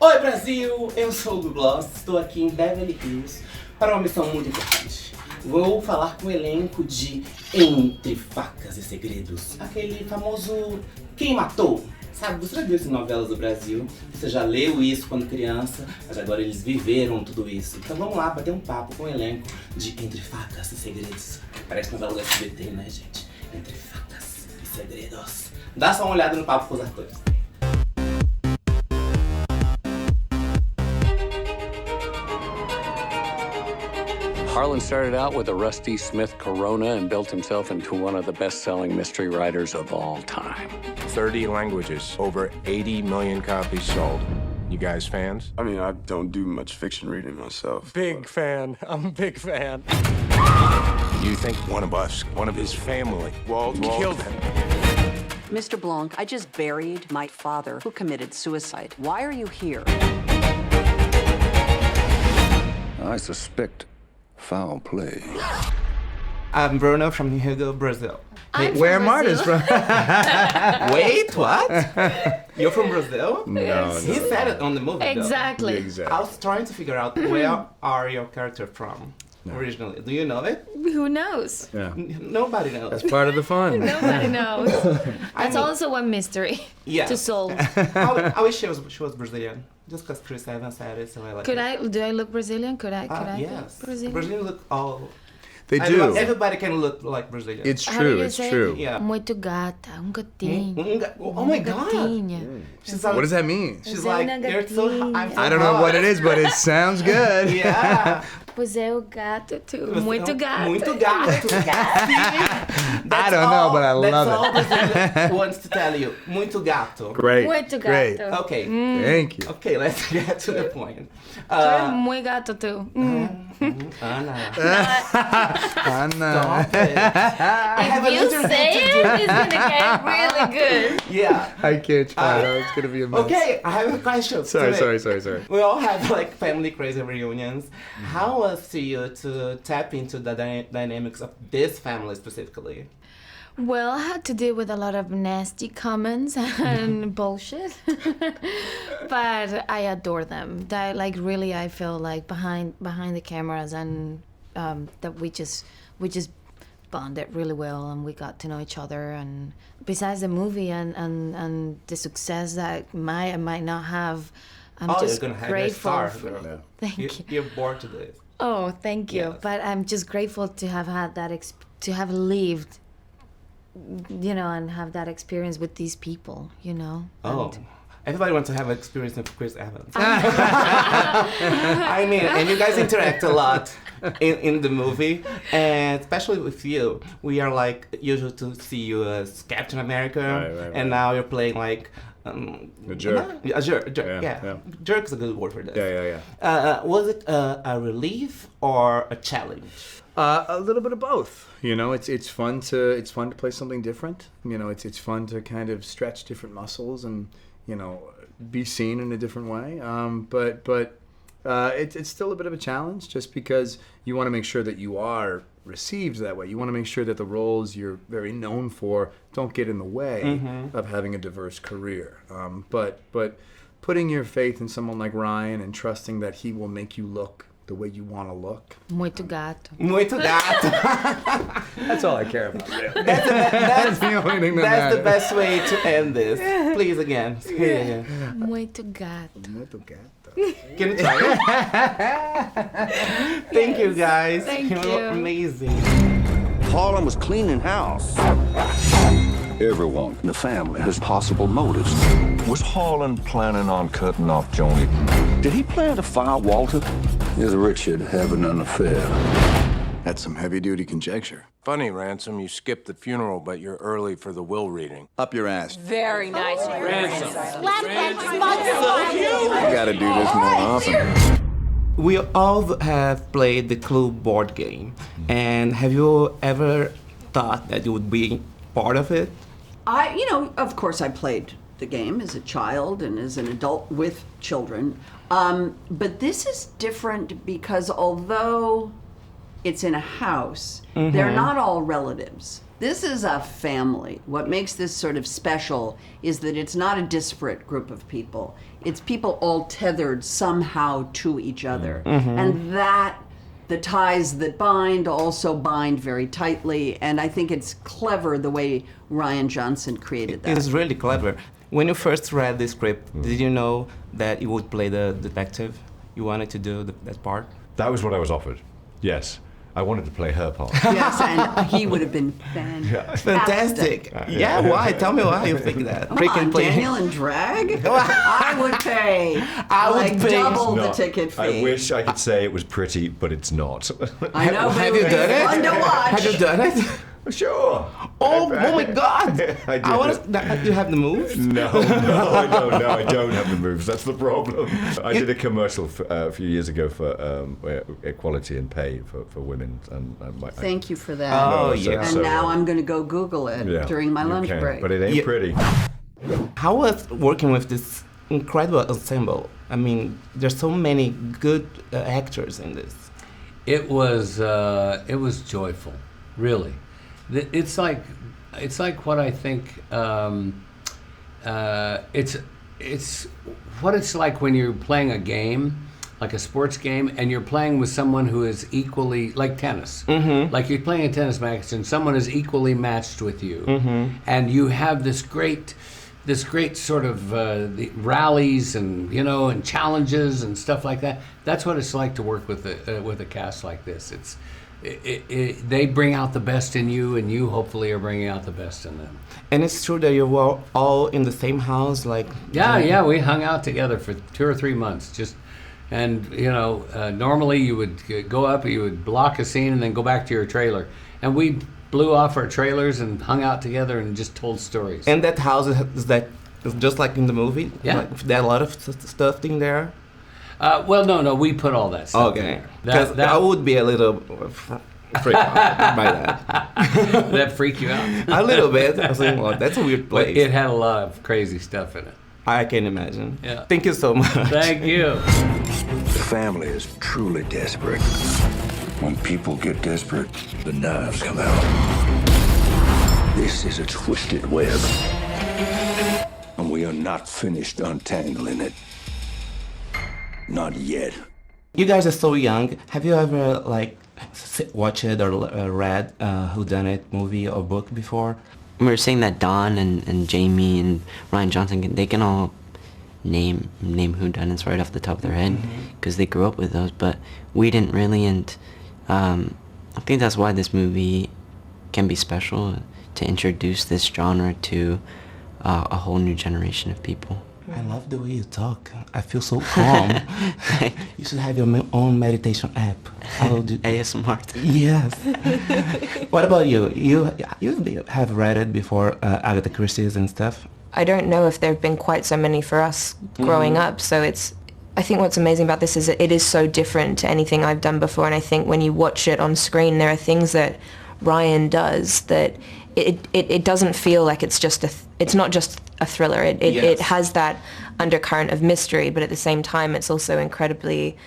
Oi Brasil, eu sou o Hugo Gloss, estou aqui em Beverly Hills para uma missão muito importante. Vou falar com o elenco de Entre Facas e Segredos, aquele famoso Quem Matou. Sabe, você já viu essas novelas do Brasil? Você já leu isso quando criança, mas agora eles viveram tudo isso. Então vamos lá bater um papo com o elenco de Entre Facas e Segredos. Parece novela do SBT, né, gente? Entre Facas e Segredos. Dá só uma olhada no papo com os atores. Harlan started out with a Rusty Smith Corona and built himself into one of the best-selling mystery writers of all time. 30 languages, over 80 million copies sold. You guys fans? I mean, I don't do much fiction reading myself. Big fan. I'm a big fan. You think one of us, one of his family, killed him? Mr. Blanc, I just buried my father who committed suicide. Why are you here? I suspect foul play. I'm Bruno from Hugo, Brazil. I'm where Marta's from? Wait, what? You're from Brazil? No, He said it on the movie. Exactly. Though. I was trying to figure out where are your character from originally. Do you know it? Who knows? Yeah. Nobody knows. That's part of the fun. Nobody knows. It's also a mystery to solve. I wish she was Brazilian. Just because Chris Evans said it, so I like it. Do I look Brazilian? Could I yes. look Brazilian? Brazilians look all... They do. Everybody can look like Brazilian. It's true, it's true. Yeah. Muito gata, gatinho. Oh my God. Gatinha. She's like, What does that mean? she's like, you're so hot. I don't know what it is, but it sounds good. Yeah. Pois é, o gato, too. Muito gato. Muito gato. I don't know, but I love That's all it. Brazilian wants to tell you. Muito gato. Great. Muito Great. gato. Okay. Thank you. Okay, let's get to the point. You're muito gato, too. Anna. Anna. Stop it. I have If an you interview say to do. it, it's gonna get really good. Yeah. I can't try. It's gonna be a mess. Okay, I have a question. Sorry. We all have like family crazy reunions. How was to you to tap into the dynamics of this family specifically? Well, I had to deal with a lot of nasty comments and bullshit, but I adore them. Really, I feel like behind the cameras and that we just bonded really well and we got to know each other. And besides the movie and the success that I might not have, I'm just you're gonna have grateful. Your star, girl. Thank you. You're born to this. Oh, thank you. Yes. But I'm just grateful to have had that to have lived, and have that experience with these people, Oh. Everybody wants to have an experience with Chris Evans. I mean, and you guys interact a lot in the movie, and especially with you. We are like usually to see you as Captain America, Right. and now you're playing like A jerk. A jerk. Yeah. Jerk is a good word for this. Yeah. Was it a relief or a challenge? A little bit of both. It's fun to play something different. It's fun to kind of stretch different muscles and be seen in a different way. But it's still a bit of a challenge just because you want to make sure that you are received that way. You want to make sure that the roles you're very known for don't get in the way of having a diverse career. But putting your faith in someone like Rian and trusting that he will make you look the way you want to look. Muito gato. Muito gato. That's all I care about. That's the only thing that That's the matters. best way to end this. Please again. Yeah. Muito gato. Muito gato. Can you try it? Thank you guys. Thank You you. were amazing. Harlan was cleaning house. Everyone in the family has possible motives. Was Harlan planning on cutting off Joni? Did he plan to fire Walter? Is Richard having an affair? That's some heavy-duty conjecture. Funny, Ransom, you skipped the funeral, but you're early for the will reading. Up your ass. Very nice. You gotta do this more often. We all have played the Clue board game. And have you ever thought that you would be part of it? Of course I played the game as a child and as an adult with children. But this is different because although it's in a house, they're not all relatives. This is a family. What makes this sort of special is that it's not a disparate group of people. It's people all tethered somehow to each other. And that, the ties that bind also bind very tightly. And I think it's clever the way Rian Johnson created that. It's really clever. When you first read the script, did you know that you would play the detective? You wanted to do that part? That was what I was offered, yes. I wanted to play her part. Yes, and he would have been fantastic. Yeah, why? Tell me why you think that. Come on, Daniel in drag? I would pay. I would pay. Double the ticket fee. I wish I could say it was pretty, but it's not. I know, but Have you done it? fun to watch. Have you done it? Sure. Oh my God! I did. Do you have the moves? No, I don't have the moves. That's the problem. I did a commercial a few years ago for equality in pay for women. Thank you for that. Oh, And yeah. now I'm going to go Google it during my lunch break. But it ain't pretty. How was working with this incredible ensemble? I mean, there's so many good actors in this. It was joyful, really. It's like what I think. It's what it's like when you're playing a game, like a sports game, and you're playing with someone who is equally, like tennis. Like you're playing a tennis match, and someone is equally matched with you, and you have this great sort of the rallies and and challenges and stuff like that. That's what it's like to work with a cast like this. They bring out the best in you, and you hopefully are bringing out the best in them. And it's true that you were all in the same house, like. Yeah, we hung out together for 2 or 3 months, normally you would go up, you would block a scene, and then go back to your trailer, and we blew off our trailers and hung out together and just told stories. And that house is that just like in the movie? Yeah. Like, there are a lot of stuff in there. Well, no, we put all that stuff in there. Because I would be a little freaked out by that. That freak you out? A little bit. I was like, well, that's a weird place. But it had a lot of crazy stuff in it. I can imagine. Yeah. Thank you so much. Thank you. The family is truly desperate. When people get desperate, the knives come out. This is a twisted web. And we are not finished untangling it. Not yet. You guys are so young. Have you ever watched or read a whodunit movie or book before? We were saying that Don and Jamie and Rian Johnson, they can all name whodunits right off the top of their head because they grew up with those, but we didn't really, and I think that's why this movie can be special, to introduce this genre to a whole new generation of people. I love the way you talk. I feel so calm. You should have your own meditation app. ASMR. Yes. What about you? You have read it before, Agatha Christie's and stuff? I don't know if there have been quite so many for us growing up, so I think what's amazing about this is that it is so different to anything I've done before, and I think when you watch it on screen, there are things that Rian does that it doesn't feel like it's not just a thriller. It has that undercurrent of mystery, but at the same time, it's also incredibly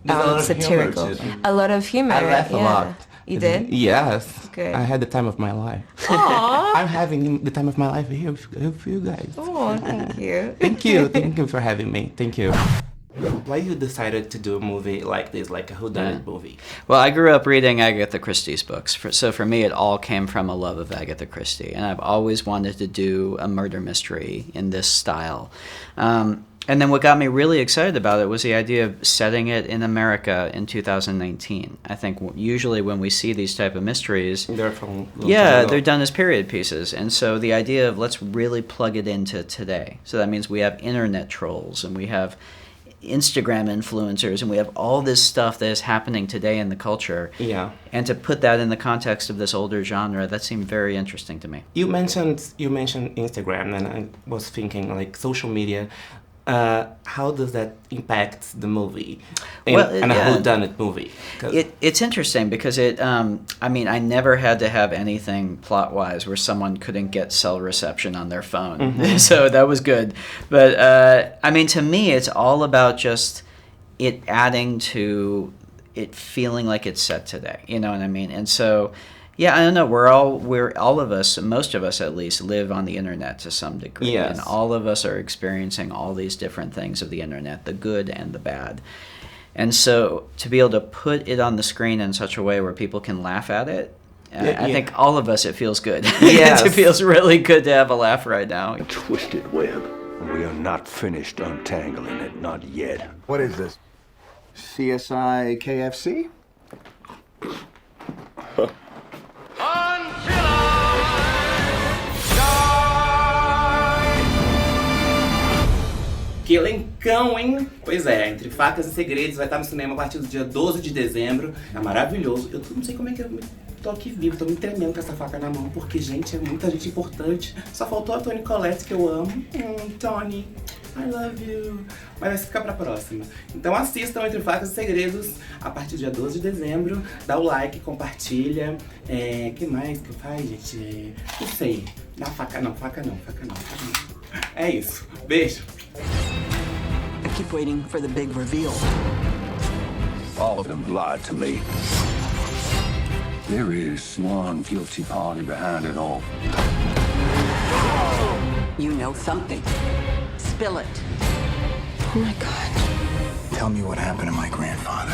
satirical. A lot of humor. I laughed a lot. You did? Yes. Good. I had the time of my life. Aww. I'm having the time of my life here with you guys. Oh, thank you. Thank you. Thank you for having me. Thank you. Why you decided to do a movie like this, like a whodunit movie? Well, I grew up reading Agatha Christie's books, so for me it all came from a love of Agatha Christie, and I've always wanted to do a murder mystery in this style. And then what got me really excited about it was the idea of setting it in America in 2019. I think usually when we see these type of mysteries, they're done as period pieces. And so the idea of let's really plug it into today. So that means we have internet trolls and we have Instagram influencers and we have all this stuff that is happening today in the culture. Yeah. And to put that in the context of this older genre, that seemed very interesting to me. You mentioned Instagram, and I was thinking like social media. How does that impact the movie a whodunit movie? It's interesting because I never had to have anything plot-wise where someone couldn't get cell reception on their phone. So that was good. But, to me, it's all about just it adding to it feeling like it's set today. You know what I mean? And so Yeah, I don't know. We're all of us, most of us at least, live on the internet to some degree. Yes. And all of us are experiencing all these different things of the internet, the good and the bad. And so to be able to put it on the screen in such a way where people can laugh at it, I think all of us, it feels good. Yes. It feels really good to have a laugh right now. A twisted web. We are not finished untangling it, not yet. What is this? CSI KFC? Que elencão, hein? Pois é, Entre Facas e Segredos vai estar no cinema a partir do dia 12 de dezembro. É maravilhoso. Eu não sei como é que eu tô aqui vivo, tô me tremendo com essa faca na mão, porque, gente, é muita gente importante. Só faltou a Toni Collette, que eu amo. Toni, I love you. Mas vai ficar pra próxima. Então assistam Entre Facas e Segredos a partir do dia 12 de dezembro. Dá o like, compartilha. Que mais que faz, gente? Não sei. Dá faca não. É isso. Beijo. I keep waiting for the big reveal. All of them lied to me. There is one guilty party behind it all. You know something. Spill it. Oh my God. Tell me what happened to my grandfather.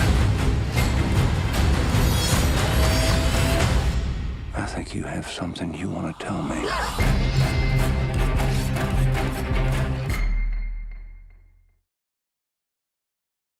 I think you have something you want to tell me.